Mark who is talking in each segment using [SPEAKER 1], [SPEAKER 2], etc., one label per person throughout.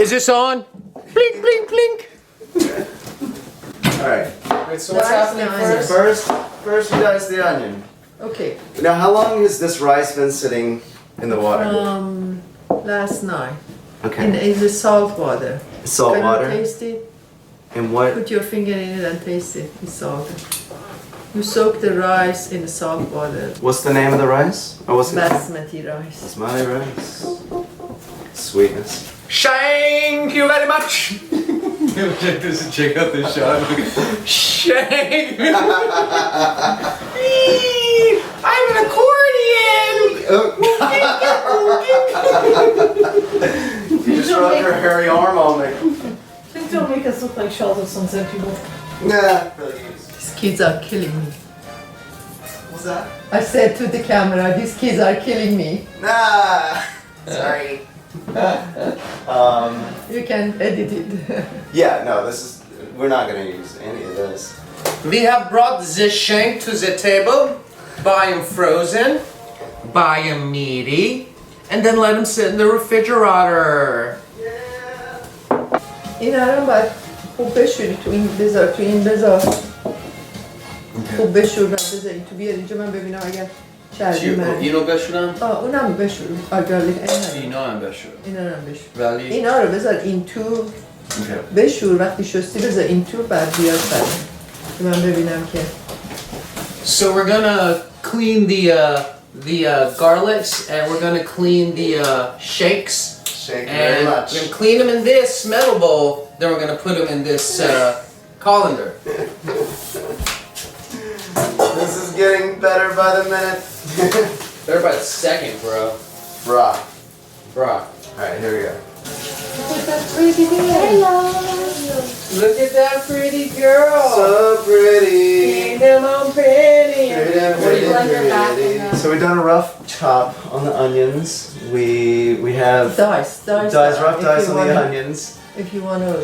[SPEAKER 1] Is this on? Blink, blink, blink.
[SPEAKER 2] Alright.
[SPEAKER 1] So what's happening first?
[SPEAKER 2] First we dice the onion.
[SPEAKER 3] Okay.
[SPEAKER 2] Now how long has this rice been sitting in the water?
[SPEAKER 3] Last night.
[SPEAKER 2] Okay.
[SPEAKER 3] In the salt water.
[SPEAKER 2] Salt water?
[SPEAKER 3] Can you taste it?
[SPEAKER 2] And what?
[SPEAKER 3] Put your finger in it and taste it. It's salted. You soak the rice in the salt water.
[SPEAKER 2] What's the name of the rice? Or what's
[SPEAKER 3] Basmati rice.
[SPEAKER 2] Basmati rice. Sweetness.
[SPEAKER 1] Thank you very much. Check out this shot. Shank. I'm an accordion.
[SPEAKER 2] You just rubbed your hairy arm on me.
[SPEAKER 4] Please don't make us look like shells of sunset people.
[SPEAKER 2] Nah.
[SPEAKER 3] These kids are killing me.
[SPEAKER 2] What's that?
[SPEAKER 3] I said to the camera, these kids are killing me.
[SPEAKER 2] Nah. Sorry.
[SPEAKER 3] You can edit it.
[SPEAKER 2] Yeah, no, we're not gonna use any of this.
[SPEAKER 1] We have brought the shank to the table. Buy him frozen. Buy him meaty. And then let him sit in the refrigerator.
[SPEAKER 3] اینا باید خوب بشوری تو این بذار تو این بذار خوب بشور و بذاری تو بیار اینجا من ببینم اگر چربی من
[SPEAKER 1] اینو بشورم؟
[SPEAKER 3] اونم بشور گارلیک
[SPEAKER 1] اینا هم بشور
[SPEAKER 3] اینا هم بشور
[SPEAKER 1] ولی
[SPEAKER 3] اینا رو بذار این تو بشور وقتی شستی بذار این تو بعد بیار سر که من ببینم که
[SPEAKER 1] So we're gonna clean the garlics and we're gonna clean the shanks.
[SPEAKER 2] Thank you very
[SPEAKER 1] And
[SPEAKER 2] much.
[SPEAKER 1] we're gonna clean them in this metal bowl. Then we're gonna put them in this colander.
[SPEAKER 2] This is getting better by the minute.
[SPEAKER 1] Better by the second, bro.
[SPEAKER 2] Bruh.
[SPEAKER 1] Alright,
[SPEAKER 2] here we go.
[SPEAKER 3] Look at that pretty girl.
[SPEAKER 1] look at that pretty girl.
[SPEAKER 2] So pretty.
[SPEAKER 1] Damn, I'm pretty.
[SPEAKER 2] Pretty. So we've done a rough chop on the onions. We have
[SPEAKER 3] Dice
[SPEAKER 2] rough dice on the onions.
[SPEAKER 3] If you want to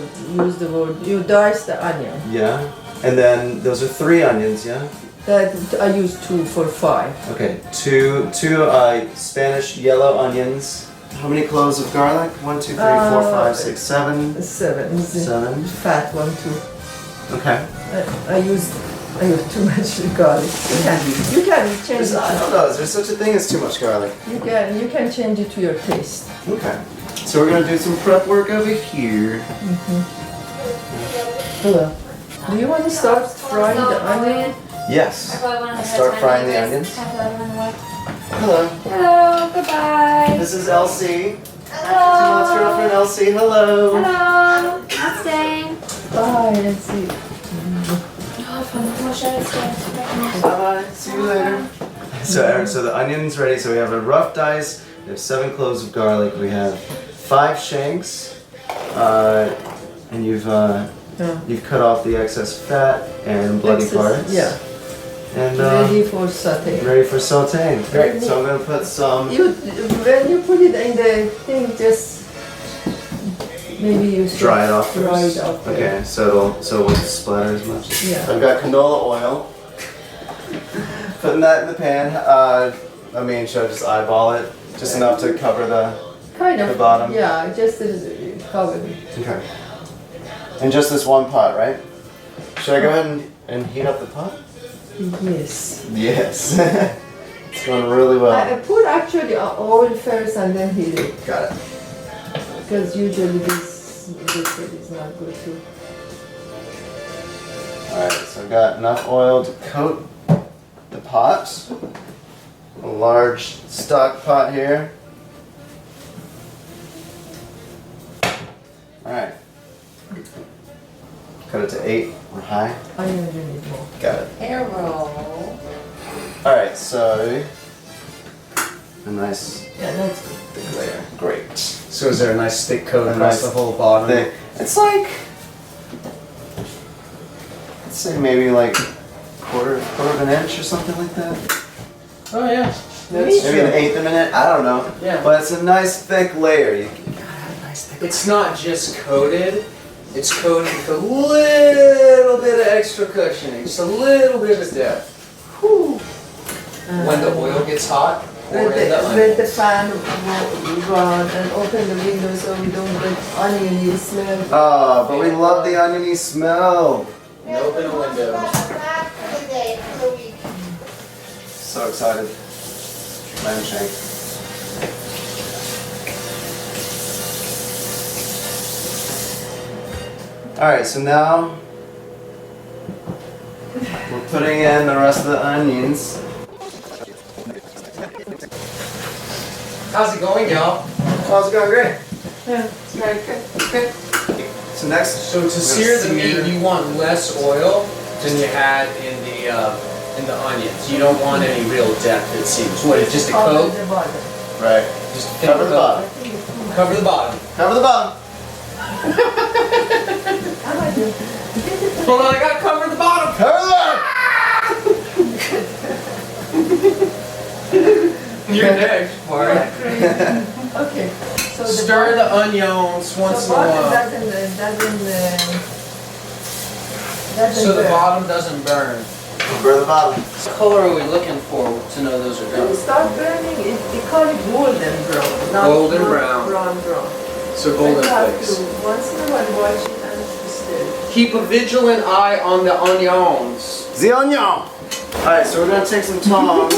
[SPEAKER 3] use the word, you dice the onion.
[SPEAKER 2] Yeah. And then those are 3 onions, yeah?
[SPEAKER 3] That I use 2 for 5.
[SPEAKER 2] Okay, two Spanish yellow onions. How many cloves of garlic? 1, 2, 3, 4, 5, 6, 7.
[SPEAKER 3] 7.
[SPEAKER 2] 7.
[SPEAKER 3] Fat one too.
[SPEAKER 2] Okay.
[SPEAKER 3] I use too much garlic. You can change
[SPEAKER 2] I don't know. Is there such a thing as too much garlic?
[SPEAKER 3] You can change it to your taste.
[SPEAKER 2] Okay. So we're gonna do some prep work over here.
[SPEAKER 3] Hello. Do you want to start frying the onion?
[SPEAKER 2] Yes. Start frying the onions. Hello.
[SPEAKER 5] Hello, goodbye.
[SPEAKER 2] This is Elsie.
[SPEAKER 5] Hello.
[SPEAKER 2] Simone's girlfriend Elsie. Hello.
[SPEAKER 5] Hello. I'm staying.
[SPEAKER 3] Bye, let's see.
[SPEAKER 2] Bye bye. See you later. So Eric, so the onion's ready. So we have a rough dice. We have 7 cloves of garlic. We have 5 shanks, and you've cut off the excess fat and bloody parts.
[SPEAKER 3] Yeah.
[SPEAKER 2] And
[SPEAKER 3] Ready for sauté.
[SPEAKER 2] ready for sauteing. Great. So I'm gonna put some.
[SPEAKER 3] When you put it in the thing, just maybe you should
[SPEAKER 2] Dry it off
[SPEAKER 3] Dry
[SPEAKER 2] first.
[SPEAKER 3] it off.
[SPEAKER 2] Okay. So it won't splatter as much.
[SPEAKER 3] Yeah.
[SPEAKER 2] I've got canola oil. Putting that in the pan. I mean, should I just eyeball it? Just enough to cover the.
[SPEAKER 3] Kind of.
[SPEAKER 2] The bottom?
[SPEAKER 3] Yeah, just cover it.
[SPEAKER 2] Okay. And just this one pot, right? Should I go ahead and heat up the pot?
[SPEAKER 3] Yes.
[SPEAKER 2] Yes. It's going really well.
[SPEAKER 3] I put actually oil first and then heat it.
[SPEAKER 2] Got it.
[SPEAKER 3] Because usually this liquid is not good too.
[SPEAKER 2] Alright, so I've got enough oil to coat the pot. A large stock pot here. Alright. Cut it to 8 or high.
[SPEAKER 3] I usually need more.
[SPEAKER 2] Got it.
[SPEAKER 5] Hair roll.
[SPEAKER 2] Alright, so a nice
[SPEAKER 3] Yeah, that's good.
[SPEAKER 2] thick layer. Great.
[SPEAKER 1] So is there a nice thick coat
[SPEAKER 2] A
[SPEAKER 1] across
[SPEAKER 2] nice
[SPEAKER 1] the whole bottom?
[SPEAKER 2] Thick. It's like, let's say maybe like quarter of an inch or something like that.
[SPEAKER 1] Oh yeah.
[SPEAKER 2] Maybe an eighth of an inch. I don't know.
[SPEAKER 1] Yeah.
[SPEAKER 2] But it's a nice thick layer. You gotta have a nice thick.
[SPEAKER 1] It's not just coated. It's coated with a little bit of extra cushioning, just a little bit of depth. Whew. When the oil gets hot,
[SPEAKER 3] Let the fan run and open the window so we don't get oniony smell.
[SPEAKER 2] Oh, but we love the oniony smell.
[SPEAKER 1] Open a window.
[SPEAKER 6] Back for the day, for the week.
[SPEAKER 2] So excited. Lamb shank. Alright, so now we're putting in the rest of the onions.
[SPEAKER 1] How's it going, y'all?
[SPEAKER 2] Oh, it's going great.
[SPEAKER 3] It's very good.
[SPEAKER 2] So next,
[SPEAKER 1] So to sear the meat, you want less oil than you had in the onions. You don't want any real depth, it seems. What, it's just a coat?
[SPEAKER 3] The bottom.
[SPEAKER 2] right.
[SPEAKER 1] Just a
[SPEAKER 2] Cover the
[SPEAKER 1] coat.
[SPEAKER 2] bottom.
[SPEAKER 1] Cover the bottom.
[SPEAKER 2] Cover the bottom.
[SPEAKER 1] Hold on, I gotta cover the bottom.
[SPEAKER 2] Cover the bottom.
[SPEAKER 1] You're next, Mark.
[SPEAKER 3] Okay. So the
[SPEAKER 1] Stir the onions once in
[SPEAKER 3] the
[SPEAKER 1] a
[SPEAKER 3] bottom
[SPEAKER 1] while.
[SPEAKER 3] doesn't
[SPEAKER 1] So the
[SPEAKER 3] burn.
[SPEAKER 1] bottom doesn't burn.
[SPEAKER 2] Cover the bottom.
[SPEAKER 1] What color are we looking for to know those are
[SPEAKER 3] When it
[SPEAKER 1] done?
[SPEAKER 3] start burning, they call it golden brown. Not
[SPEAKER 1] Golden
[SPEAKER 3] not
[SPEAKER 1] brown.
[SPEAKER 3] Brown.
[SPEAKER 1] So
[SPEAKER 3] But
[SPEAKER 1] golden
[SPEAKER 3] you have
[SPEAKER 1] flakes.
[SPEAKER 3] to once in a while watch it and stir.
[SPEAKER 1] Keep a vigilant eye on the onions.
[SPEAKER 2] The onion. Alright, so we're gonna take some tongs.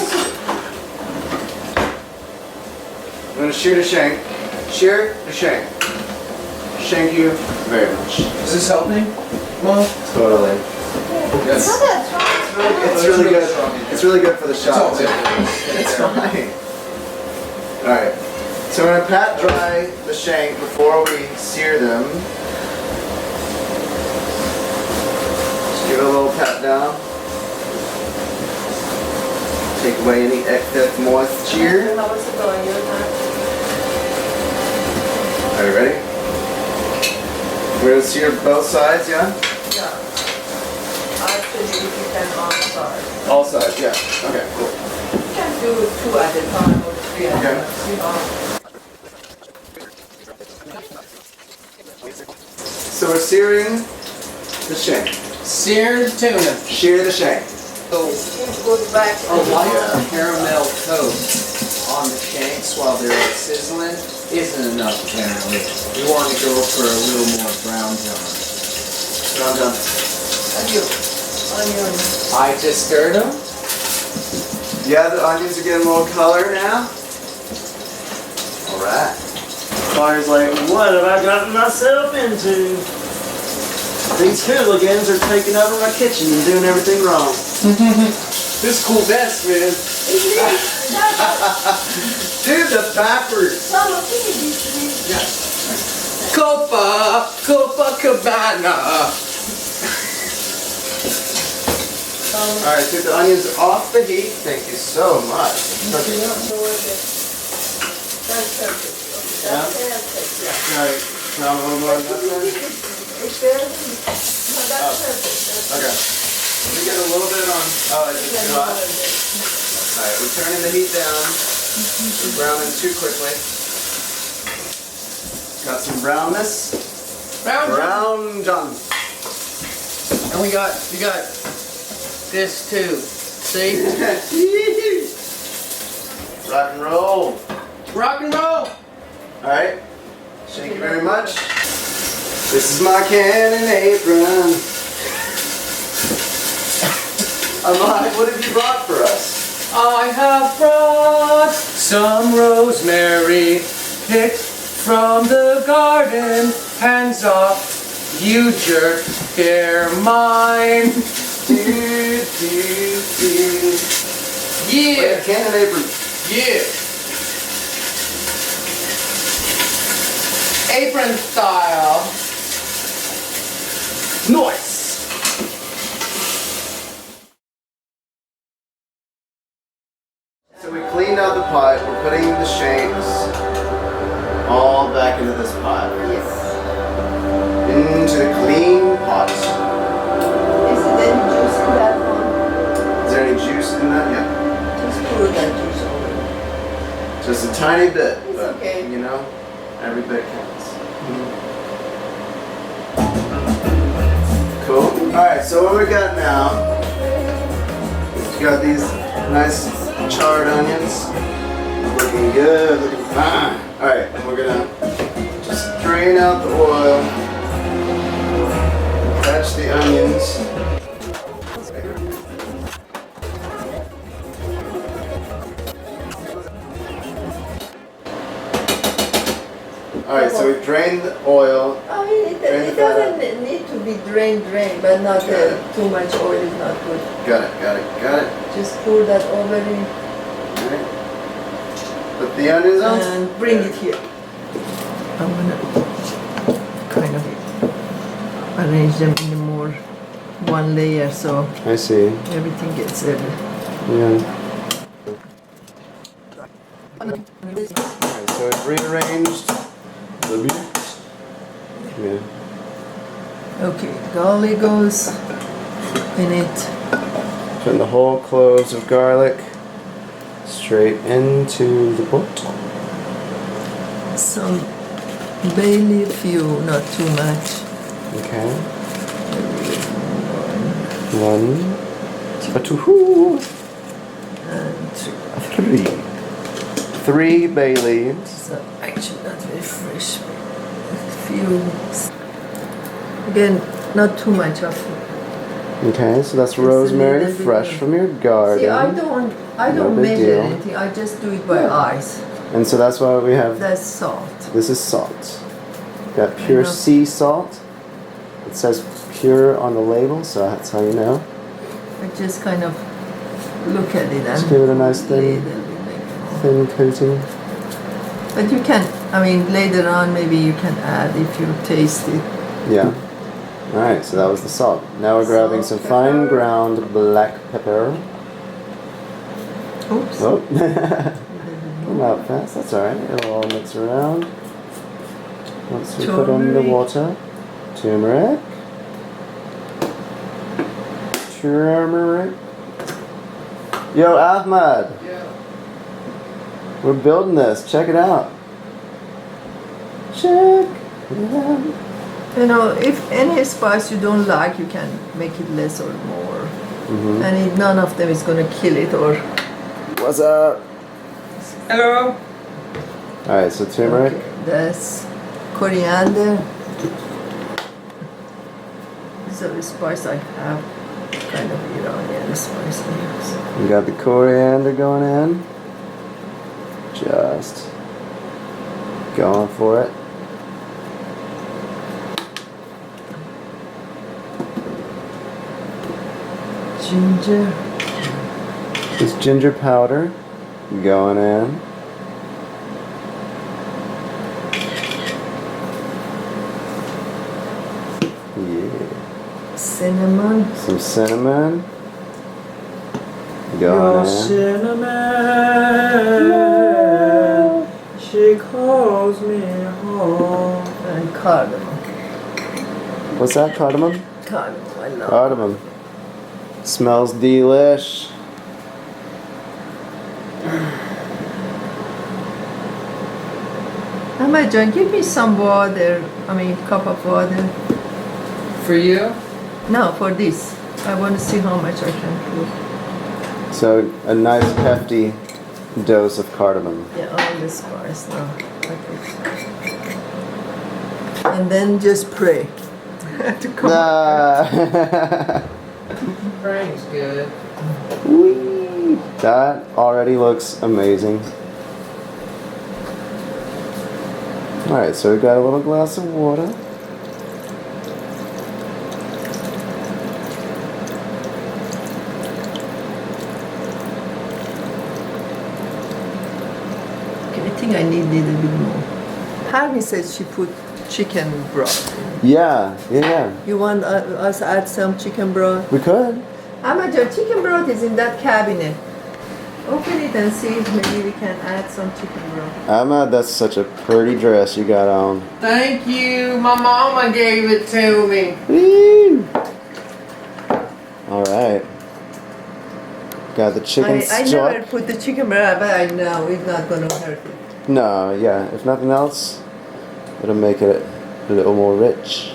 [SPEAKER 2] I'm gonna shear the shank. Shear the shank. Thank you very much.
[SPEAKER 1] Is this helping, Mom?
[SPEAKER 2] Totally.
[SPEAKER 1] Yes.
[SPEAKER 2] It's really good. It's really good for the
[SPEAKER 1] It's all
[SPEAKER 2] shot.
[SPEAKER 1] good.
[SPEAKER 2] It's fine. Alright. So we're gonna pat dry the shank before we sear them. Just give it a little pat down. Take away any excess moisture.
[SPEAKER 3] How was it going? Your time?
[SPEAKER 2] Are you ready? We're gonna sear both sides, yeah?
[SPEAKER 3] Yeah. Actually, if you can all start.
[SPEAKER 2] All sides, yeah. Okay, cool.
[SPEAKER 3] You can do 2 at a time or 3 at a
[SPEAKER 2] Okay.
[SPEAKER 3] time. See how-
[SPEAKER 2] So we're searing the shank.
[SPEAKER 1] Seared tuna.
[SPEAKER 2] Shear the shank.
[SPEAKER 1] So
[SPEAKER 3] It goes back.
[SPEAKER 1] a light caramel coat on the shanks while they're sizzling isn't enough apparently. We want to go for a little more brown john.
[SPEAKER 2] Brown done.
[SPEAKER 3] Onion.
[SPEAKER 1] I just stirred them.
[SPEAKER 2] Yeah, the onions are getting a little color now. Alright.
[SPEAKER 7] Fire's like, what have I gotten myself into? These hooligans are taking over my kitchen and doing everything wrong.
[SPEAKER 1] This cool vest, man.
[SPEAKER 2] Dude, the backwards.
[SPEAKER 1] Copacabana.
[SPEAKER 2] Alright, take the onions off the heat. Thank you so much. Perfect.
[SPEAKER 3] That's perfect.
[SPEAKER 2] Yeah?
[SPEAKER 3] That's perfect. Yeah.
[SPEAKER 2] Alright, now a little more on that side.
[SPEAKER 3] It's very, no, that's perfect.
[SPEAKER 2] Okay. Let me get a little bit on. Oh, is it too hot? Alright, we're turning the heat down. We're browning too quickly. Got some brownness. Brown John.
[SPEAKER 1] And we got this too. See?
[SPEAKER 2] Rock and roll.
[SPEAKER 1] Rock and roll.
[SPEAKER 2] Alright. Thank you very much. This is my cannon apron. Ahmad, what have you brought for us?
[SPEAKER 1] I have brought some rosemary picked from the garden. Hands off, you jerk, they're mine.
[SPEAKER 2] Do, do, do. Wait,
[SPEAKER 1] Yeah,
[SPEAKER 2] cannon apron.
[SPEAKER 1] yeah. Apron style.
[SPEAKER 2] Nice. So we cleaned out the pot. We're putting the shanks all back into this pot.
[SPEAKER 3] Yes.
[SPEAKER 2] Into the clean pot.
[SPEAKER 3] Is there any juice in that one?
[SPEAKER 2] Is there any juice in that? Yeah.
[SPEAKER 3] Just pour that juice over.
[SPEAKER 2] Just a tiny bit,
[SPEAKER 3] It's
[SPEAKER 2] but
[SPEAKER 3] okay.
[SPEAKER 2] you know, every bit counts. Cool. Alright, so what we got now, we got these nice charred onions. Looking good, looking fine. Alright, and we're gonna just drain out the oil. Catch the onions. Alright, so we've drained the oil.
[SPEAKER 3] I mean, it doesn't need to be drained, but not too much oil is not good.
[SPEAKER 2] Got it.
[SPEAKER 3] Just pour that over in
[SPEAKER 2] Alright. Put the onions on.
[SPEAKER 3] and bring it here. I'm gonna kind of arrange them in a more one layer so
[SPEAKER 2] I see.
[SPEAKER 3] everything gets every.
[SPEAKER 2] Yeah. Alright, so I've rearranged the meat. Yeah.
[SPEAKER 3] Okay, garlic goes in it.
[SPEAKER 2] Putting the whole cloves of garlic straight into the pot.
[SPEAKER 3] Some bay leaf, few, not too much.
[SPEAKER 2] Okay. One, two,
[SPEAKER 3] And
[SPEAKER 2] three. 3 bay leaves.
[SPEAKER 3] so actually not very fresh. Few. Again, not too much of it.
[SPEAKER 2] Okay, so that's
[SPEAKER 3] Just a
[SPEAKER 2] rosemary,
[SPEAKER 3] little bit
[SPEAKER 2] fresh
[SPEAKER 3] of-
[SPEAKER 2] from your garden.
[SPEAKER 3] See, I don't
[SPEAKER 2] No big
[SPEAKER 3] measure
[SPEAKER 2] deal.
[SPEAKER 3] anything. I just do it by eyes.
[SPEAKER 2] And so that's why we have.
[SPEAKER 3] That's salt.
[SPEAKER 2] This is salt. Got pure
[SPEAKER 3] enough.
[SPEAKER 2] sea salt. It says pure on the label, so that's how you know.
[SPEAKER 3] I just kind of look at it
[SPEAKER 2] Just
[SPEAKER 3] and
[SPEAKER 2] give it a nice
[SPEAKER 3] ladle
[SPEAKER 2] thin,
[SPEAKER 3] it like-
[SPEAKER 2] thin coating.
[SPEAKER 3] But you can, I mean, later on maybe you can add if you taste it.
[SPEAKER 2] Yeah. Alright, so that was the salt. Now we're grabbing some
[SPEAKER 3] Salt,
[SPEAKER 2] fine
[SPEAKER 3] pepper.
[SPEAKER 2] ground black pepper.
[SPEAKER 3] Oops.
[SPEAKER 2] Oh, came out fast. That's alright. It'll all mix around. Once we put in the
[SPEAKER 3] Turmeric.
[SPEAKER 2] water. Turmeric. Turmeric. Yo, Ahmad. We're building this. Check it out. Check it out.
[SPEAKER 3] You know, if any spice you don't like, you can make it less or more.
[SPEAKER 2] Mhm.
[SPEAKER 3] And none of them is going to kill it or...
[SPEAKER 2] What's up?
[SPEAKER 1] Hello.
[SPEAKER 2] Alright, so turmeric.
[SPEAKER 3] Okay, that's coriander. These are the spice I have. Kind of Iranian spice I use.
[SPEAKER 2] We got the coriander going in. Just going for it.
[SPEAKER 3] Ginger.
[SPEAKER 2] This ginger powder going in. Yeah.
[SPEAKER 3] Cinnamon.
[SPEAKER 2] Some cinnamon. Going in.
[SPEAKER 7] Cinnamon, she calls me home.
[SPEAKER 3] And cardamom.
[SPEAKER 2] What's that? Cardamom?
[SPEAKER 3] Cardamom, I love.
[SPEAKER 2] Cardamom. Smells delish.
[SPEAKER 3] Ahmed John, give me some water. I mean, cup of water.
[SPEAKER 1] For you?
[SPEAKER 3] No, for this. I want to see how much I can put.
[SPEAKER 2] So a nice hefty dose of cardamom.
[SPEAKER 3] Yeah, all the spice now. Okay. And then just pray to come.
[SPEAKER 2] Ah.
[SPEAKER 1] Frank's good.
[SPEAKER 2] Whee! That already looks amazing. Alright, so we've got a little glass of water.
[SPEAKER 3] Okay, I think I need a little bit more. Harvey says she put chicken broth.
[SPEAKER 2] Yeah.
[SPEAKER 3] You want us to add some chicken broth?
[SPEAKER 2] We could.
[SPEAKER 3] Ahmed John, chicken broth is in that cabinet. Open it and see if maybe we can add some chicken broth.
[SPEAKER 2] Emma, that's such a pretty dress you got on.
[SPEAKER 1] Thank you. My mama gave it to me.
[SPEAKER 2] Woo! Alright. Got the chicken
[SPEAKER 3] I
[SPEAKER 2] stock.
[SPEAKER 3] never put the chicken broth, but I know it's not going to hurt it.
[SPEAKER 2] No, yeah. If nothing else, it'll make it a little more rich.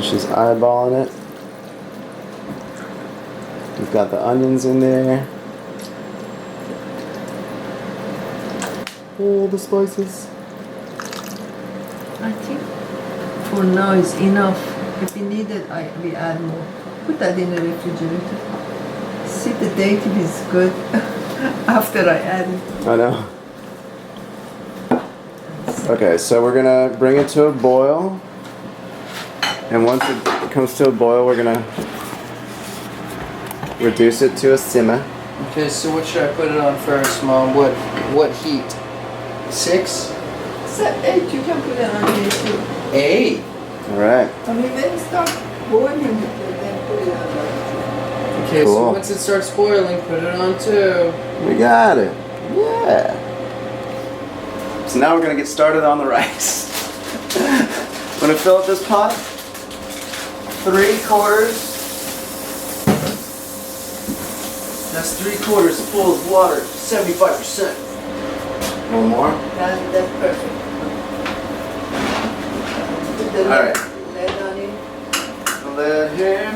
[SPEAKER 2] She's eyeballing it. We've got the onions in there. All the spices.
[SPEAKER 3] I think for now is enough. If we need it, we add more. Put that in the refrigerator. See, the dative is good after I add it.
[SPEAKER 2] I know. Okay, so we're gonna bring it to a boil. And once it comes to a boil, we're gonna reduce it to a simmer.
[SPEAKER 1] Okay, so what should I put it on first, Mom? What heat? 6?
[SPEAKER 3] 8, you can put it on here too.
[SPEAKER 1] 8?
[SPEAKER 2] Alright.
[SPEAKER 3] I mean, when it starts boiling, then put it on there.
[SPEAKER 1] Okay,
[SPEAKER 2] Cool.
[SPEAKER 1] so once it starts boiling, put it on 2.
[SPEAKER 2] We got it. Yeah. So now we're gonna get started on the rice. I'm gonna fill up this pot. 3/4. That's 3/4 full of water, 75%. One more.
[SPEAKER 3] That's perfect. Put the
[SPEAKER 2] All right.
[SPEAKER 3] lid on it.
[SPEAKER 2] The lid here.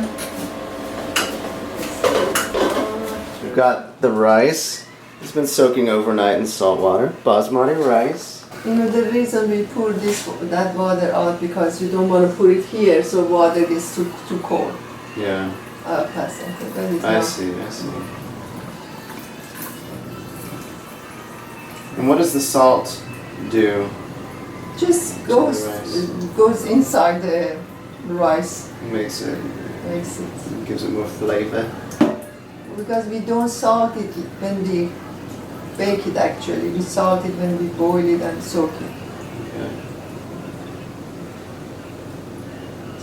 [SPEAKER 2] We've got the rice. It's been soaking overnight in salt water. Basmati rice.
[SPEAKER 3] You know, the reason we pour that water out because you don't want to put it here so water gets too cold.
[SPEAKER 2] Yeah.
[SPEAKER 3] Pass it. That is
[SPEAKER 2] I
[SPEAKER 3] not-
[SPEAKER 2] see. And what does the salt do?
[SPEAKER 3] Just
[SPEAKER 2] the rice.
[SPEAKER 3] goes inside the rice.
[SPEAKER 2] Makes it,
[SPEAKER 3] Makes it.
[SPEAKER 2] gives it more flavor.
[SPEAKER 3] Because we don't salt it when we bake it actually. We salt it when we boil it and soak it.
[SPEAKER 2] Yeah.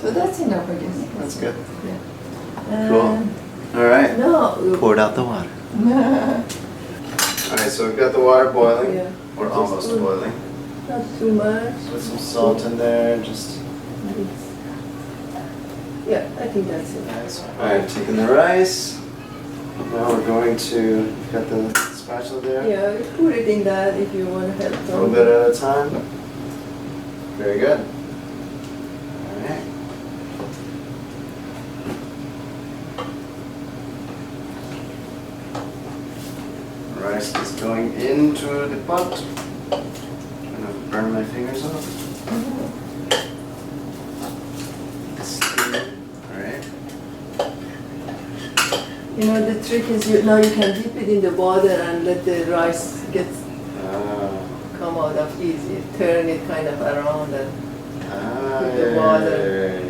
[SPEAKER 3] So that's enough, I guess.
[SPEAKER 2] That's good.
[SPEAKER 3] Yeah.
[SPEAKER 2] Cool. All right.
[SPEAKER 3] No.
[SPEAKER 2] Poured out the water. All right, so we've got the water boiling,
[SPEAKER 3] Yeah.
[SPEAKER 2] or almost boiling.
[SPEAKER 3] Not too much.
[SPEAKER 2] Put some salt in there, just.
[SPEAKER 3] Yeah, I think that's it.
[SPEAKER 2] Nice. All right, taking the rice. Now we're going to, got the spatula there.
[SPEAKER 3] Yeah, you put it in that if you want to help
[SPEAKER 2] A little bit at a time. Very good. All right. Rice is going into the pot. I'm gonna burn my fingers off. Alright.
[SPEAKER 3] You know, the trick is now you can dip it in the water and let the rice come out of easy. Turn it kind of around and with the water.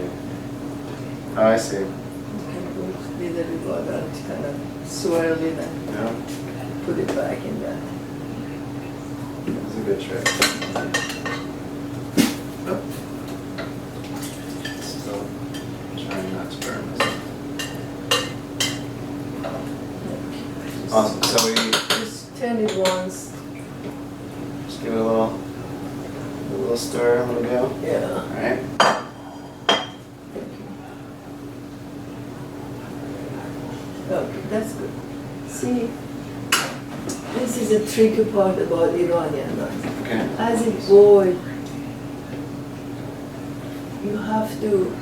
[SPEAKER 2] Oh, I see.
[SPEAKER 3] you can put little bit water and kind of swirl it and
[SPEAKER 2] Yeah,
[SPEAKER 3] put it back in there.
[SPEAKER 2] that's a good trick. Oh. Still trying not to burn this. Awesome. So we
[SPEAKER 3] Just turn it once.
[SPEAKER 2] just give it a little stir, a little go.
[SPEAKER 3] Yeah.
[SPEAKER 2] All right.
[SPEAKER 3] Okay, that's good. See, this is a tricky part about Iranian rice.
[SPEAKER 2] Okay.
[SPEAKER 3] As it boils, you have to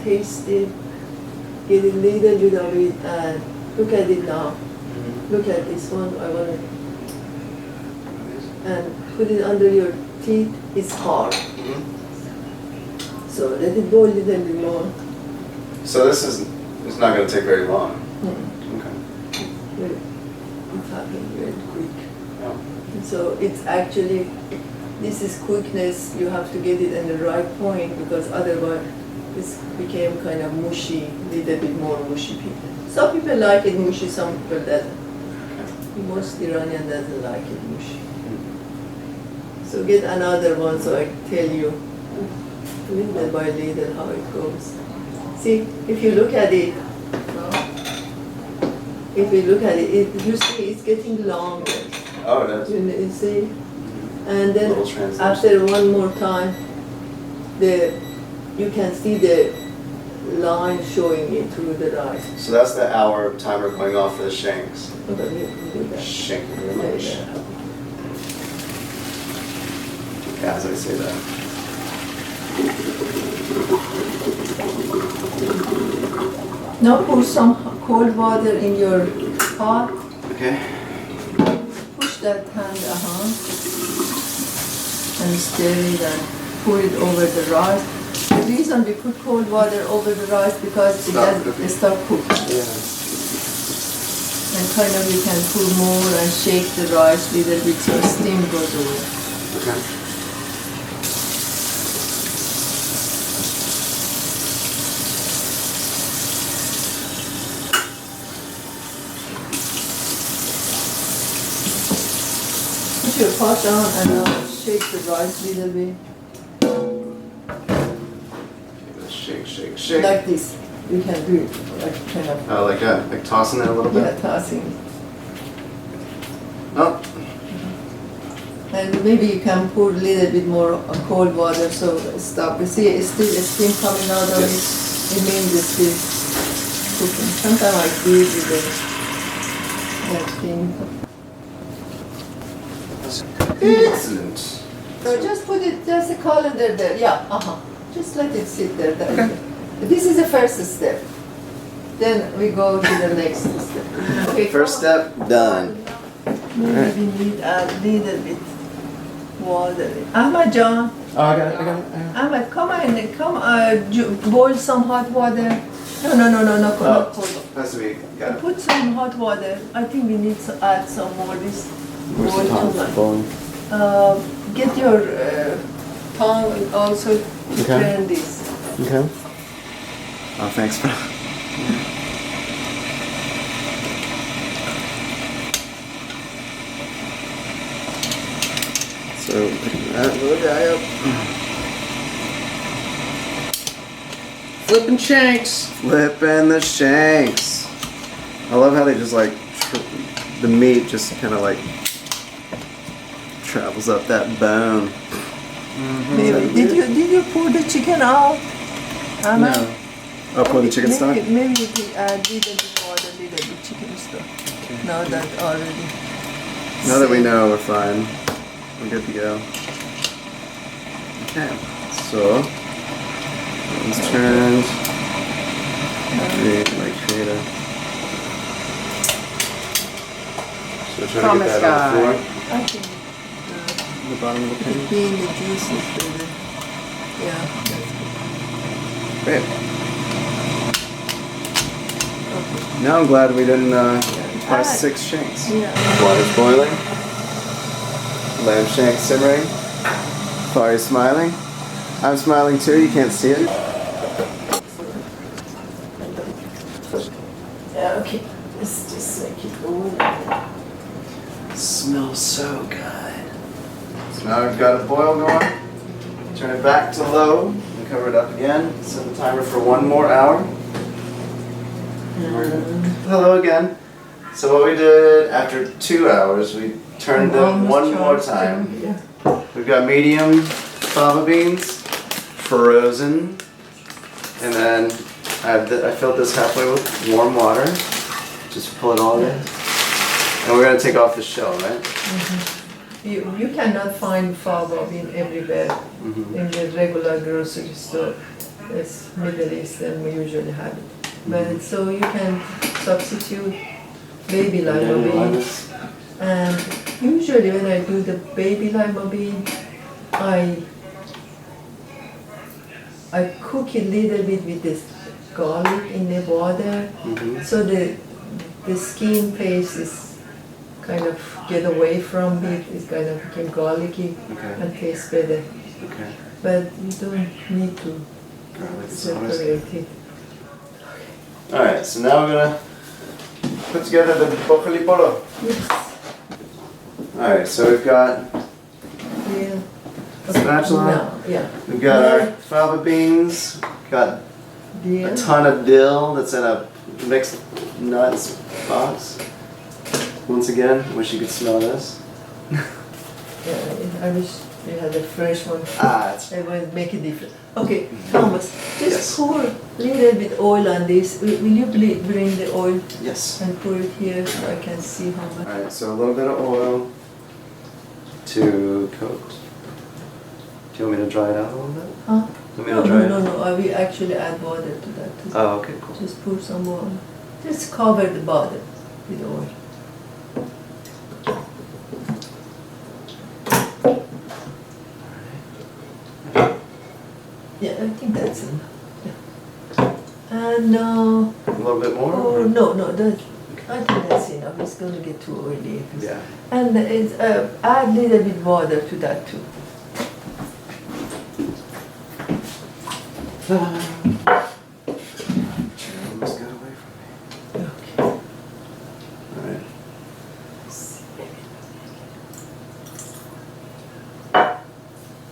[SPEAKER 3] taste it, get a little bit of it, and look at it now. Look at this one. I want to, and put it under your teeth. It's hard. So let it boil a little bit more.
[SPEAKER 2] So this is it's not going to take very long. Okay.
[SPEAKER 3] It's happening very quick.
[SPEAKER 2] Yeah.
[SPEAKER 3] So it's actually, this is quickness. You have to get it in the right point because otherwise this became kind of mushy, little bit more mushy people. Some people like it mushy, some people doesn't. Most Iranian doesn't like it mushy. So get another one so I tell you little by little how it goes. See, if you look at it, you see it's getting longer.
[SPEAKER 2] Oh, it is.
[SPEAKER 3] You see? And then
[SPEAKER 2] Little translucent.
[SPEAKER 3] after one more time, you can see the line showing it through the rice.
[SPEAKER 2] So that's the hour timer going off for the shanks.
[SPEAKER 3] Okay, you do that.
[SPEAKER 2] Thank you very much.
[SPEAKER 3] Yeah.
[SPEAKER 2] As I say that.
[SPEAKER 3] Now pour some cold water in your pot.
[SPEAKER 2] Okay.
[SPEAKER 3] Push that hand, and stir it and pour it over the rice. The reason we put cold water over the rice because it does start cooking.
[SPEAKER 2] Yeah.
[SPEAKER 3] And kind of you can pour more and shake the rice a little bit so steam goes away.
[SPEAKER 2] Okay.
[SPEAKER 3] Put your pot down and shake the rice a little bit.
[SPEAKER 2] Shake, shake, shake.
[SPEAKER 3] Like this. You can do it like kind of.
[SPEAKER 2] Oh, like that, like tossing it a little bit.
[SPEAKER 3] Yeah, tossing.
[SPEAKER 2] Oh.
[SPEAKER 3] And maybe you can pour a little bit more cold water so stop. You see, it's still steam coming out of it. It means it's still cooking. Sometimes I do it with that thing.
[SPEAKER 2] Excellent.
[SPEAKER 3] So just put it, just a colander there. Yeah, Just let it sit there. Okay. This is the first step. Then we go to the next step. Okay.
[SPEAKER 2] First step done.
[SPEAKER 3] Maybe we need a little bit water. Ahmad John.
[SPEAKER 2] Oh, I got it.
[SPEAKER 3] Ahmad, come boil some hot water. No, not cold.
[SPEAKER 2] Has to be. Got it.
[SPEAKER 3] Put some hot water. I think we need to add some more. This
[SPEAKER 2] Where's the
[SPEAKER 3] boil
[SPEAKER 2] top?
[SPEAKER 3] too much. Get your tongue also to turn this.
[SPEAKER 2] Okay. Oh, thanks, bro. So, picking that little guy up.
[SPEAKER 1] Flipping shanks.
[SPEAKER 2] Flipping the shanks. I love how they just like, the meat just kind of like travels up that bone.
[SPEAKER 3] Maybe. Did you pour the chicken out? Ahmad?
[SPEAKER 2] No. Oh, pour the chicken stock?
[SPEAKER 3] Maybe you can add a little bit more, a little bit chicken stock.
[SPEAKER 2] Okay.
[SPEAKER 3] Now that already.
[SPEAKER 2] Now that we know, we're fine. We're good to go. Okay. So, one's turned. Create a. So try to
[SPEAKER 1] Promise
[SPEAKER 2] get that on the
[SPEAKER 1] guy.
[SPEAKER 2] floor.
[SPEAKER 3] I think
[SPEAKER 2] The bottom of the pan.
[SPEAKER 3] being the juice is better. Yeah, that's
[SPEAKER 2] Great.
[SPEAKER 3] good.
[SPEAKER 2] Now I'm glad we didn't buy
[SPEAKER 3] Alright.
[SPEAKER 2] 6 shanks.
[SPEAKER 3] Yeah.
[SPEAKER 2] Water's boiling. Lamb shank simmering. Fire's smiling. I'm smiling too, you can't see it.
[SPEAKER 3] Yeah, okay. Let's just make it go.
[SPEAKER 2] Smells so good. So now we've got a boil going. Turn it back to low and cover it up again. Set the timer for 1 more hour. Hello again. So what we did after 2 hours, we turned them one more time.
[SPEAKER 3] Yeah.
[SPEAKER 2] We've got medium fava beans, frozen, and then I filled this halfway with warm water. Just pull it all in. And we're gonna take off the shell, right?
[SPEAKER 3] You cannot find fava bean everywhere in the regular grocery store. It's Middle Eastern, we usually have it. But so you can substitute baby lima bean. And usually when I do the baby lima bean, I cook it a little bit with this garlic in the water, so the skin paste is kind of get away from it. It's kind of became garlicky and tastes better.
[SPEAKER 2] Okay.
[SPEAKER 3] But you don't need to
[SPEAKER 2] Garlic is
[SPEAKER 3] separate it.
[SPEAKER 2] Alright, so now we're gonna put together the broccoli polo.
[SPEAKER 3] Yes.
[SPEAKER 2] Alright, so we've got
[SPEAKER 3] Yeah.
[SPEAKER 2] spatula.
[SPEAKER 3] No, yeah.
[SPEAKER 2] We've got our fava beans, got
[SPEAKER 3] Dill.
[SPEAKER 2] a ton of dill that's in a mixed nuts box. Once again, wish you could smell this.
[SPEAKER 3] Yeah, I wish you had a fresh one.
[SPEAKER 2] It's
[SPEAKER 3] It will make a difference. Okay, Thomas, just
[SPEAKER 2] Yes.
[SPEAKER 3] pour a little bit oil on this. Will you bring the oil
[SPEAKER 2] yes.
[SPEAKER 3] and pour it here so I can see how much?
[SPEAKER 2] Alright, so a little bit of oil to coat. Do you want me to dry it out a little bit?
[SPEAKER 3] Huh?
[SPEAKER 2] Want me
[SPEAKER 3] No,
[SPEAKER 2] to try
[SPEAKER 3] no,
[SPEAKER 2] it?
[SPEAKER 3] no. We actually add water to that. Too.
[SPEAKER 2] Oh, okay, cool.
[SPEAKER 3] Just pour some water. Just cover the bottom with oil. Yeah, I think that's enough. Yeah. And
[SPEAKER 2] A little bit more?
[SPEAKER 3] oh no, that I think that's enough. It's going to get too oily.
[SPEAKER 2] Yeah.
[SPEAKER 3] And it's, add a little bit water to that too.
[SPEAKER 2] Almost got away from me.
[SPEAKER 3] Okay.
[SPEAKER 2] Alright.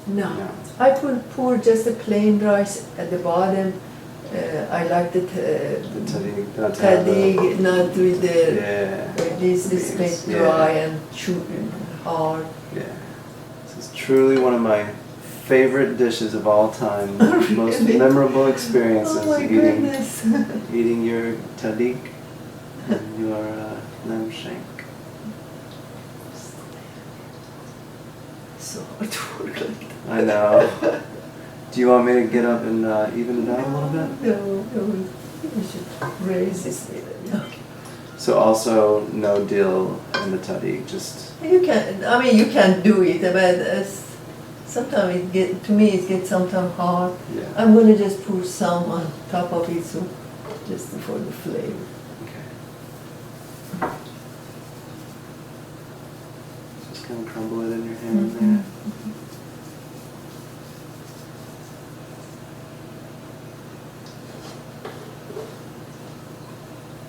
[SPEAKER 3] No.
[SPEAKER 2] No.
[SPEAKER 3] I pour just a plain rice at the bottom. I like the
[SPEAKER 2] The tahdig, not to have the-
[SPEAKER 3] tahdig, not with the
[SPEAKER 2] Yeah.
[SPEAKER 3] this
[SPEAKER 2] Beans,
[SPEAKER 3] made dry
[SPEAKER 2] yeah.
[SPEAKER 3] and hard.
[SPEAKER 2] Yeah. This is truly one of my favorite dishes of all time. Most
[SPEAKER 3] Really?
[SPEAKER 2] memorable experiences
[SPEAKER 3] Oh my goodness.
[SPEAKER 2] eating your tahdig and your lamb shank.
[SPEAKER 3] So hard to work like that.
[SPEAKER 2] I know. Do you want me to get up and even it out a little bit?
[SPEAKER 3] No, we should raise this little. Okay.
[SPEAKER 2] So also no dill in the tahdig, just
[SPEAKER 3] You can, I mean, you can do it, but sometimes to me it gets sometimes hard.
[SPEAKER 2] yeah.
[SPEAKER 3] I'm gonna just put some on top of it, so just for the flavor.
[SPEAKER 2] Okay. Just kind of crumble it in your hand there.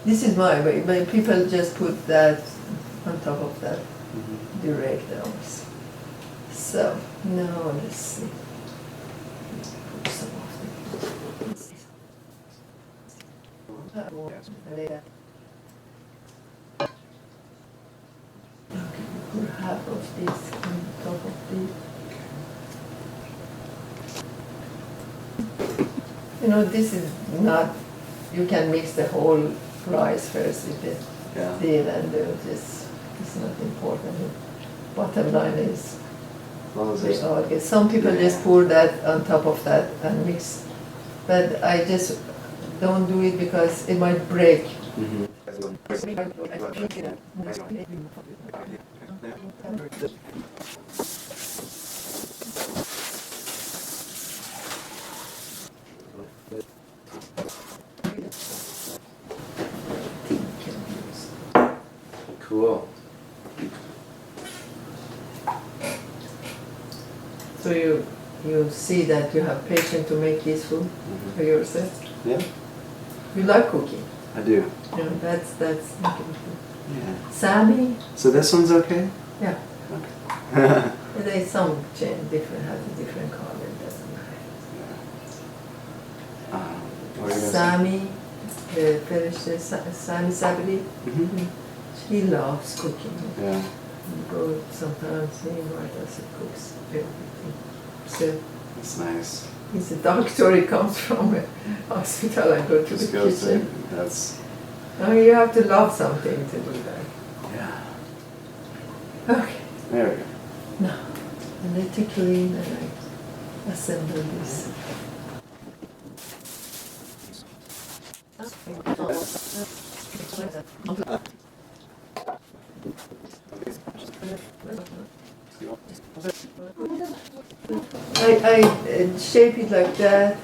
[SPEAKER 3] This is my way, but people just put that on top of that
[SPEAKER 2] Mhm.
[SPEAKER 3] direct almost. So, now let's see. Put some of the... Okay, put half of this on top of this. You know, this is not, you can mix the whole rice first with the
[SPEAKER 2] Yeah.
[SPEAKER 3] dill and just, it's not important. The bottom line is
[SPEAKER 2] As long as
[SPEAKER 3] the
[SPEAKER 2] there's
[SPEAKER 3] algae. Some people just pour that on top of that and mix. But I just don't do it because it might break.
[SPEAKER 2] Mhm. Cool.
[SPEAKER 3] So you see that you have patience to make this food for yourself.
[SPEAKER 2] Yeah,
[SPEAKER 3] You like cooking.
[SPEAKER 2] I do.
[SPEAKER 3] You know, that's
[SPEAKER 2] Yeah.
[SPEAKER 3] Sammy.
[SPEAKER 2] So this one's okay?
[SPEAKER 3] Yeah.
[SPEAKER 2] Okay.
[SPEAKER 3] There's some change, different has a different color. It doesn't matter.
[SPEAKER 2] What are you gonna say?
[SPEAKER 3] Sammy, the finisher, Sammy Sabri,
[SPEAKER 2] Mhm.
[SPEAKER 3] she loves cooking.
[SPEAKER 2] Yeah.
[SPEAKER 3] We go sometimes, he invites us to cook everything. So
[SPEAKER 2] That's nice.
[SPEAKER 3] he's a doctor, he comes from a hospital and go to
[SPEAKER 2] Just
[SPEAKER 3] the
[SPEAKER 2] goes to,
[SPEAKER 3] kitchen.
[SPEAKER 2] that's,
[SPEAKER 3] Oh, you have to love something to do that.
[SPEAKER 2] yeah.
[SPEAKER 3] Okay,
[SPEAKER 2] There we go.
[SPEAKER 3] now, and I take clean and I assemble this. I shape it like that.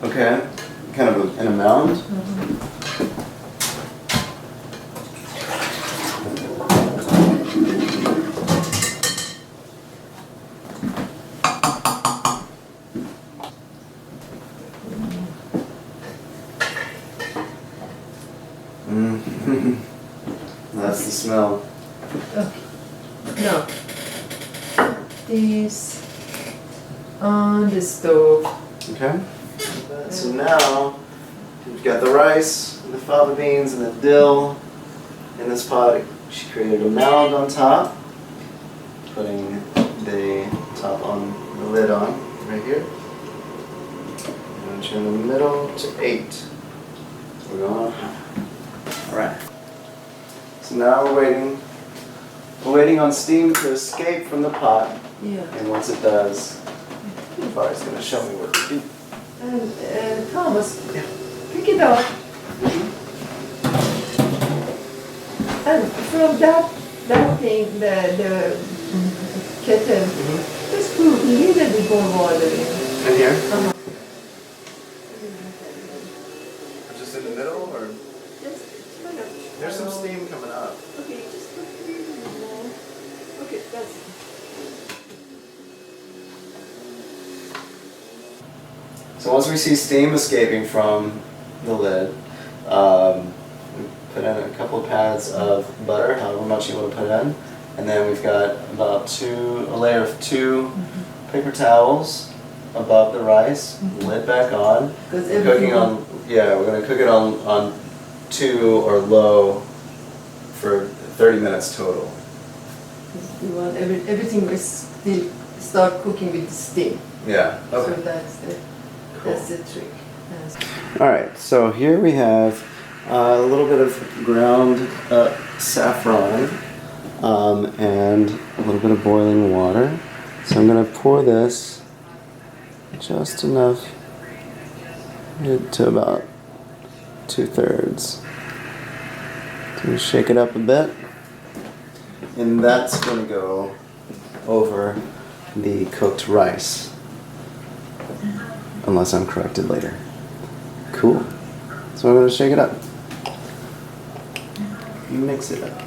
[SPEAKER 2] Okay. Kind of in a mound? Mm. That's the smell.
[SPEAKER 3] Okay. Now, this on the stove.
[SPEAKER 2] Okay. So now we've got the rice, and the fava beans, and the dill in this pot. She created a mound on top, putting the top on the lid on right here. And in the middle to 8. We're going on high. All right. So now we're waiting. We're waiting on steam to escape from the pot,
[SPEAKER 3] Yeah.
[SPEAKER 2] and once it does, Bari's going to show me what to do.
[SPEAKER 3] And Thomas, pick it up. And from that thing, the kettle, just put a little bit more water in.
[SPEAKER 2] In here?
[SPEAKER 3] Uh-huh.
[SPEAKER 2] Just in the middle, or
[SPEAKER 3] Just kind of.
[SPEAKER 2] there's some steam coming up.
[SPEAKER 3] Okay, just put a little bit more. Okay, that's it.
[SPEAKER 2] So once we see steam escaping from the lid, we put in a couple of pads of butter, however much you want to put in, and then we've got about a layer of 2 paper towels above the rice, lid back on.
[SPEAKER 3] Because
[SPEAKER 2] We're cooking on, we're gonna cook it on 2 or low for 30 minutes total.
[SPEAKER 3] You want everything will still start cooking with steam.
[SPEAKER 2] Yeah.
[SPEAKER 3] So that's the trick. Yes.
[SPEAKER 2] All right, so here we have a little bit of ground saffron and a little bit of boiling water. So I'm going to pour this just enough to about 2/3. So shake it up a bit, and that's going to go over the cooked rice. Unless I'm corrected later. Cool. So I'm going to shake it up. Mix it up.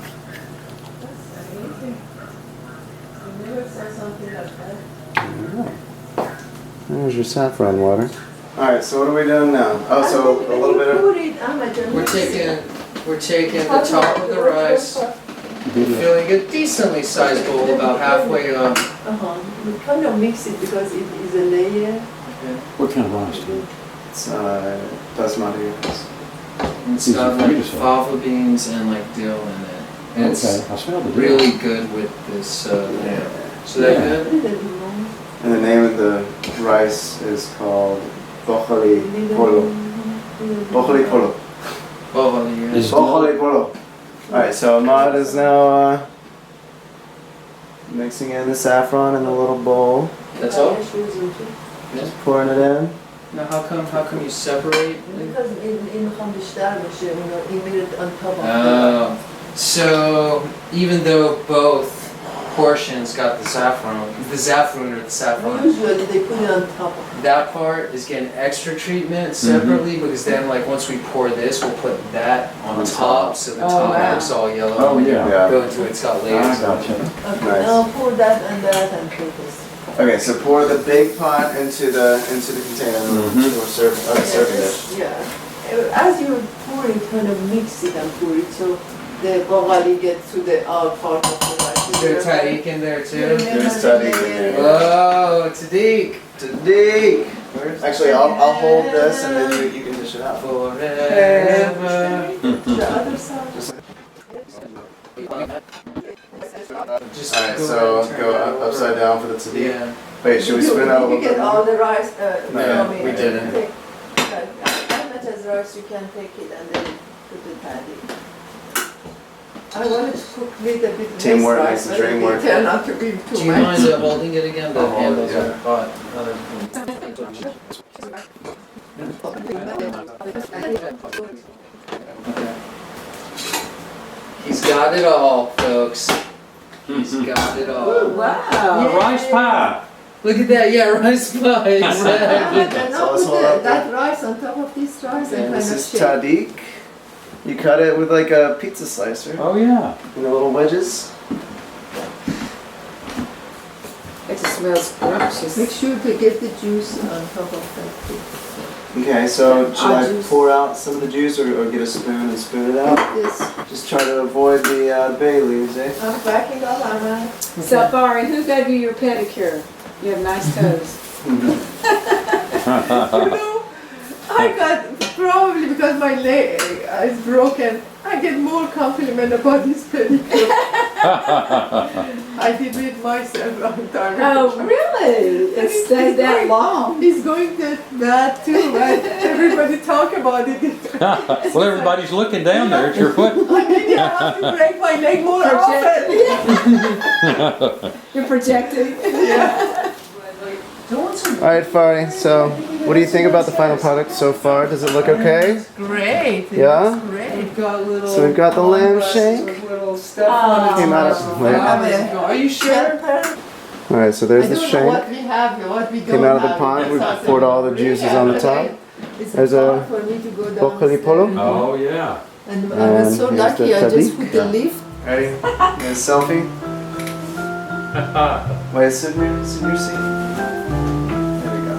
[SPEAKER 2] Alright. There's your saffron water. Alright, so what are we doing now? Oh, so a little bit of...
[SPEAKER 1] We're taking the top of the rice, filling a decently sized bowl about halfway up.
[SPEAKER 3] We kind of mix it because it is a layer.
[SPEAKER 8] What kind of rice do you?
[SPEAKER 2] It's Basmati Rice.
[SPEAKER 1] And it's got like fava beans and like dill in it. And
[SPEAKER 8] Okay,
[SPEAKER 1] it's
[SPEAKER 8] I smell the dill.
[SPEAKER 1] really good with this lamb. So that
[SPEAKER 8] Yeah.
[SPEAKER 1] good?
[SPEAKER 2] And the name of the rice is called Bojoli Polo. Bojoli Polo.
[SPEAKER 1] Oh, yeah.
[SPEAKER 8] Is
[SPEAKER 2] Bojoli Polo. Alright, so Ahmad is now mixing in the saffron in the little bowl.
[SPEAKER 1] That's all?
[SPEAKER 2] Just pouring it in.
[SPEAKER 1] Now how come you separate?
[SPEAKER 3] Because in بیشتر باشه این میره on top of
[SPEAKER 1] Oh, so even though both portions got the saffron or the saffron,
[SPEAKER 3] Usually they put it on top of
[SPEAKER 1] that part is getting extra treatment separately because then like once we pour this, we'll put that on top so the top
[SPEAKER 3] wow.
[SPEAKER 1] looks all yellow.
[SPEAKER 8] Oh,
[SPEAKER 1] when you
[SPEAKER 8] yeah.
[SPEAKER 1] go into it, it's got
[SPEAKER 8] I
[SPEAKER 1] layers.
[SPEAKER 8] gotcha.
[SPEAKER 3] Okay,
[SPEAKER 2] Nice.
[SPEAKER 3] now pour that and cook this.
[SPEAKER 2] Okay, so pour the big pot into the container or serving dish.
[SPEAKER 3] Yeah. As you pour it, kind of mix it and pour it so the bogali gets to the out part of the rice.
[SPEAKER 1] Is there tahdig in there too?
[SPEAKER 2] There's tahdig in there.
[SPEAKER 1] Oh, tahdig!
[SPEAKER 2] Tahdig! Actually, I'll hold this and then you can dish it out.
[SPEAKER 1] Forever.
[SPEAKER 3] The other side.
[SPEAKER 1] Just
[SPEAKER 2] Alright,
[SPEAKER 1] go
[SPEAKER 2] so
[SPEAKER 1] ahead and turn
[SPEAKER 2] go
[SPEAKER 1] it over.
[SPEAKER 2] upside down for the tahdig.
[SPEAKER 1] Yeah.
[SPEAKER 2] Wait, should we spin it out a
[SPEAKER 3] You
[SPEAKER 2] little
[SPEAKER 3] get
[SPEAKER 2] bit?
[SPEAKER 3] all the rice.
[SPEAKER 2] No,
[SPEAKER 1] we didn't.
[SPEAKER 3] Take, as much as rice you can take it and then put the paddy. I wanted to cook a little bit less
[SPEAKER 2] Teamwork
[SPEAKER 3] rice,
[SPEAKER 2] makes the
[SPEAKER 3] but
[SPEAKER 2] dream
[SPEAKER 3] it
[SPEAKER 2] work.
[SPEAKER 3] turned out to be too
[SPEAKER 1] Do you
[SPEAKER 3] much.
[SPEAKER 1] mind holding it again? The
[SPEAKER 2] I'll hold it,
[SPEAKER 1] handles
[SPEAKER 2] yeah.
[SPEAKER 1] are hot. Okay. He's got it all, folks. He's got it all.
[SPEAKER 8] A rice pie.
[SPEAKER 1] Look at that, yeah, rice pie, exactly.
[SPEAKER 3] And
[SPEAKER 2] So
[SPEAKER 3] now
[SPEAKER 2] let's
[SPEAKER 3] put
[SPEAKER 2] hold up
[SPEAKER 3] that rice on top of this rice and kind
[SPEAKER 2] This
[SPEAKER 3] of
[SPEAKER 2] is
[SPEAKER 3] shake.
[SPEAKER 2] tahdig. You cut it with like a pizza slicer
[SPEAKER 8] Oh yeah.
[SPEAKER 2] in the little wedges.
[SPEAKER 3] It smells scrumptious. Make sure to get the juice on top of that.
[SPEAKER 2] Okay, so should I
[SPEAKER 3] juice.
[SPEAKER 2] pour out some of the juice or get a spoon and spoon it out?
[SPEAKER 3] This.
[SPEAKER 2] Just try to avoid the bay leaves, eh?
[SPEAKER 3] I'm backing up, Anna.
[SPEAKER 9] Safari, who gave you your pedicure? You have nice toes.
[SPEAKER 3] You know, I got, probably because my leg is broken, I get more compliment about this pedicure. I did it myself a long time ago.
[SPEAKER 9] Oh, really? It stays that long?
[SPEAKER 3] It's going that bad too, right? Everybody talk about it.
[SPEAKER 8] Well, everybody's looking down there at your foot.
[SPEAKER 3] I maybe I have to break my leg more often.
[SPEAKER 9] You're projecting.
[SPEAKER 3] Yeah.
[SPEAKER 2] Alright, Fari, so what do you think about the final product so far? Does it look okay?
[SPEAKER 3] Great.
[SPEAKER 2] Yeah?
[SPEAKER 3] Great.
[SPEAKER 4] We've got little.
[SPEAKER 2] So we've got the lamb shank.
[SPEAKER 4] With little stuff on it.
[SPEAKER 2] Came out of, wait.
[SPEAKER 4] Are you sure?
[SPEAKER 2] Alright, so there's
[SPEAKER 3] I
[SPEAKER 2] the
[SPEAKER 3] don't know what
[SPEAKER 2] shank.
[SPEAKER 3] we have, what we don't
[SPEAKER 2] Came out of the
[SPEAKER 3] have.
[SPEAKER 2] pot. We
[SPEAKER 3] That's
[SPEAKER 2] poured all the
[SPEAKER 3] awesome.
[SPEAKER 2] juices on the top.
[SPEAKER 3] It's
[SPEAKER 2] There's
[SPEAKER 3] hard
[SPEAKER 2] a
[SPEAKER 3] for me to go
[SPEAKER 2] broccoli
[SPEAKER 3] downstairs.
[SPEAKER 2] polo.
[SPEAKER 8] Oh, yeah.
[SPEAKER 3] And I was so
[SPEAKER 2] And
[SPEAKER 3] lucky,
[SPEAKER 2] here's
[SPEAKER 3] I
[SPEAKER 2] the
[SPEAKER 3] just
[SPEAKER 2] tadik.
[SPEAKER 3] put the leaf.
[SPEAKER 2] Ready? You got a selfie? Wait, sit in your seat. There we go.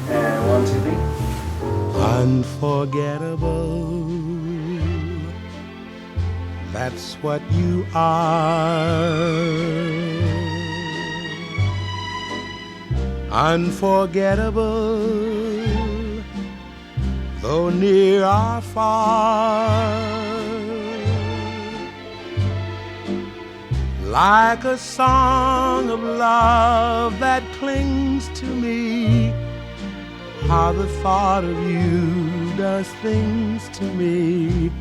[SPEAKER 2] And 1, 2, 3.
[SPEAKER 10] Unforgettable, that's what you are. Unforgettable, though near or far. Like a song of love that clings to me, how the thought of you does things to me.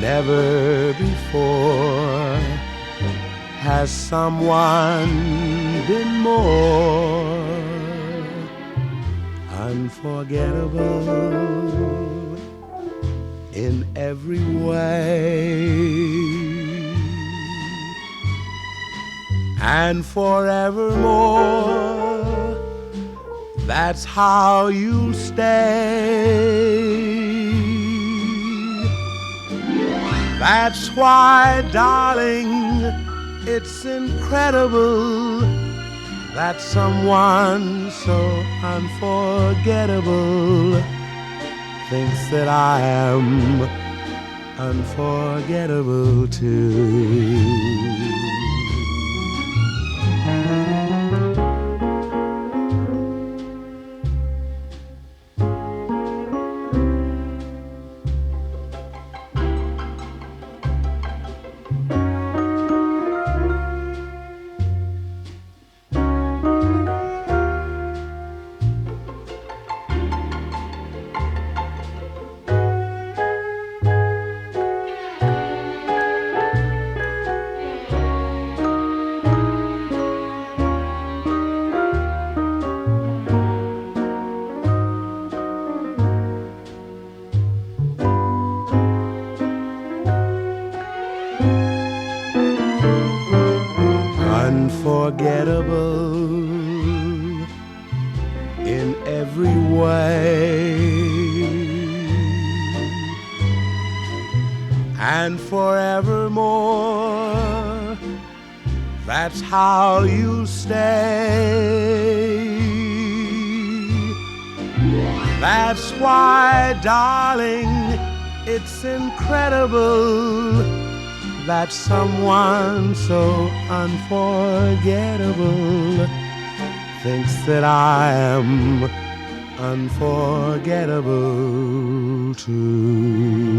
[SPEAKER 10] Never before has someone been more unforgettable in every way. And forevermore, that's how you'll stay. That's why, darling, it's incredible that someone so unforgettable thinks that I am unforgettable too. Unforgettable in every way, and forevermore, that's how you stay. That's why, darling, it's incredible that someone so unforgettable thinks that I am unforgettable too.